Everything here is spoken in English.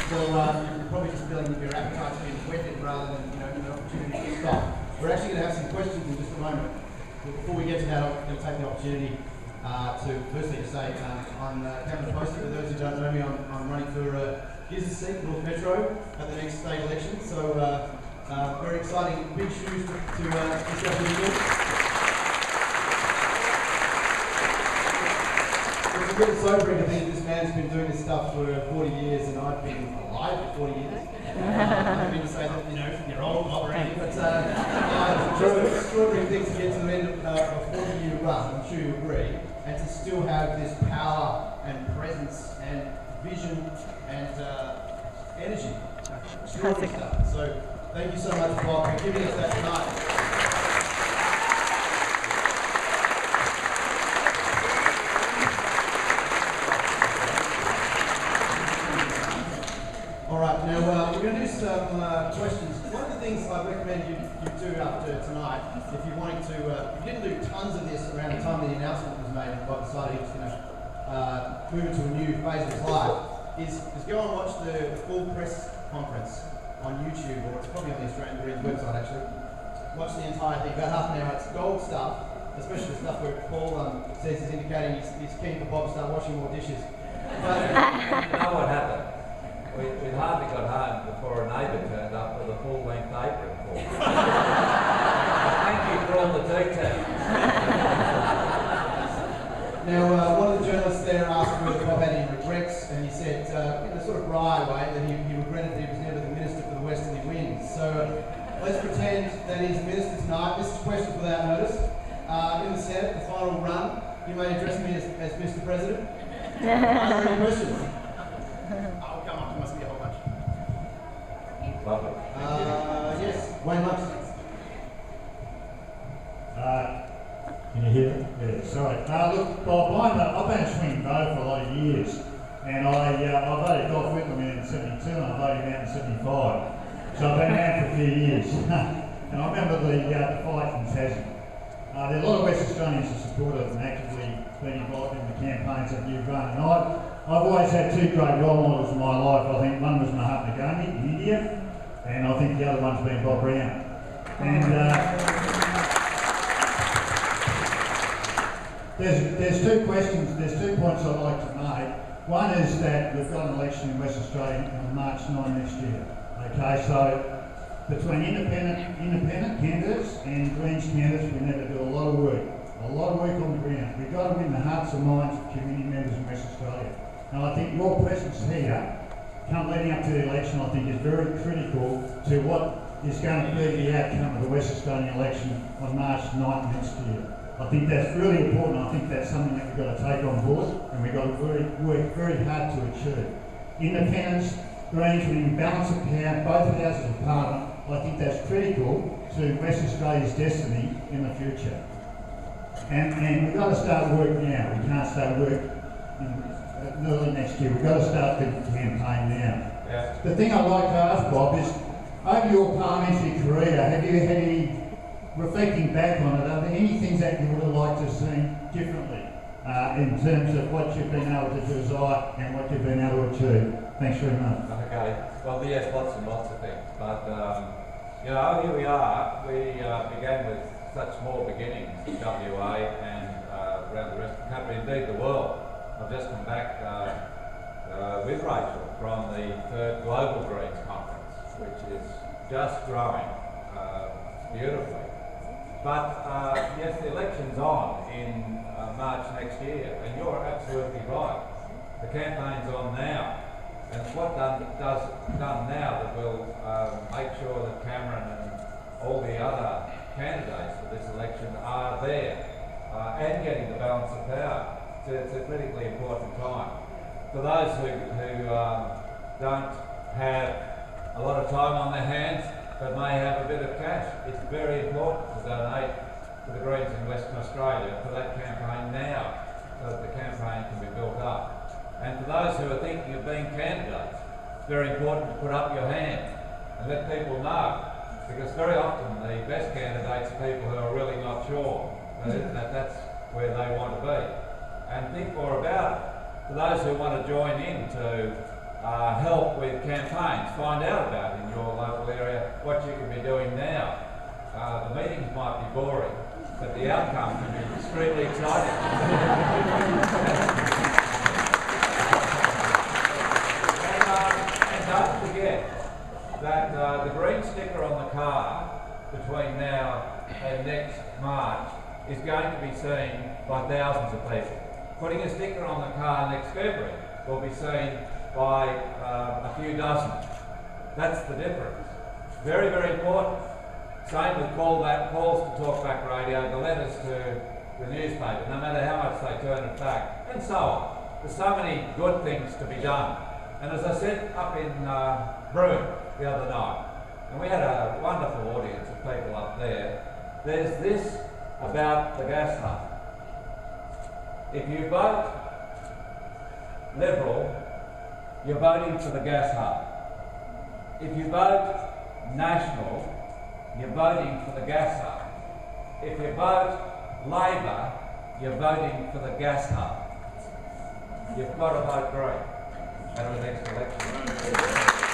So you're probably just feeling that your appetite's been whetted rather than an opportunity to stop. We're actually going to have some questions in just a moment. But before we get to that, I'm going to take the opportunity to firstly to say I'm Cameron Poster. For those who don't know me, I'm running for Giz's seat, North Metro, at the next state election. So very exciting, big shoes to discuss with you. It's a bit sobering to think this man's been doing this stuff for 40 years and I've been alive for 40 years. I don't mean to say that you're old or anything, but it's an extraordinary thing to get to the end of a 40-year run, I'm sure you agree, and to still have this power and presence and vision and energy. Extraordinary stuff. So thank you so much, Bob, for giving us that tonight. Alright, now we're going to do some questions. One of the things I recommend you do after tonight, if you're wanting to, if you didn't do tons of this around the time the announcement was made and Bob decided he was going to move into a new phase of his life, is go and watch the full press conference on YouTube, or it's probably on the Australian Greens website actually. Watch the entire thing, about half an hour. It's gold stuff, especially the stuff where Paul says he's indicating he's keen for Bob to start washing more dishes. But, you know what happened? We'd hardly got home before a neighbour turned up with a full-length apron for me. Thank you for all the detail. Now, one of the journalists there asked whether Bob had any regrets, and he said, in a sort of wry way, that he regretted that he was never the Minister for the Westerly Winds. So let's pretend that he's the Minister tonight. This is questions without notice. In the Senate, the final run, you may address me as Mr. President. Are there any questions? Oh, come on, there must be a whole bunch. Lovely. Yes, Wayne Lux. Can you hear me? Yeah, sorry. Look, Bob, I've been a swinging voter for a lot of years, and I voted Golf Whitlam in 72 and I voted him out in 75. So I've been around for a few years. And I remember the fight in Tassie. There are a lot of West Australians who supported and actively been involved in the campaigns that you've run. And I've always had two great role models in my life. I think one was Mahatma Gandhi in India, and I think the other one's been Bob Brown. And there's two questions, there's 2 points I'd like to make. One is that we've got an election in West Australia on March 9 next year. Okay, so between independent candidates and Greens candidates, we need to do a lot of work on the ground. We've got to win the hearts and minds of community members in West Australia. And I think your presence here, leading up to the election, I think is very critical to what is going to be the outcome of the West Australian election on March 9th next year. I think that's really important. I think that's something that we've got to take on board and we've got to work very hard to achieve. Independence, Greens, winning balance of power, both houses of Parliament, I think that's critical to West Australia's destiny in the future. And we've got to start work now. We can't start work early next year. We've got to start the campaign now. Yeah. The thing I'd like to ask, Bob, is over your parliamentary career, have you had any, reflecting back on it, are there any things that you would have liked to have seen differently in terms of what you've been able to desire and what you've been able to achieve? Thanks very much. Okay. Well, yes, lots and lots of things. But, here we are. We began with such small beginnings in WA and around the rest of the country, indeed the world. I've just come back with Rachel from the 3rd Global Greens Conference, which is just growing beautifully. But yes, the election's on in March next year, and you're absolutely right. The campaign's on now, and it's what done now that will make sure that Cameron and all the other candidates for this election are there and getting the balance of power. It's a critically important time. For those who don't have a lot of time on their hands but may have a bit of cash, it's very important to donate to the Greens in Western Australia for that campaign now, so that the campaign can be built up. And for those who are thinking of being candidates, it's very important to put up your hand and let people know, because very often the best candidates are people who are really not sure that that's where they want to be. And think more about it. For those who want to join in to help with campaigns. Find out about in your local area what you can be doing now. The meetings might be boring, but the outcome can be extremely exciting. And don't forget that the green sticker on the car between now and next March is going to be seen by thousands of people. Putting a sticker on the car next February will be seen by a few dozen. That's the difference. Very, very important. Same with calls to talkback radio, the letters to the newspaper, no matter how much they turn it back, and so on. There's so many good things to be done. And as I said up in Broome the other night, and we had a wonderful audience of people up there, there's this about the gas hub. If you vote Liberal, you're voting for the gas hub. If you vote National, you're voting for the gas hub. If you vote Labor, you're voting for the gas hub. You've got to vote Green at the next election.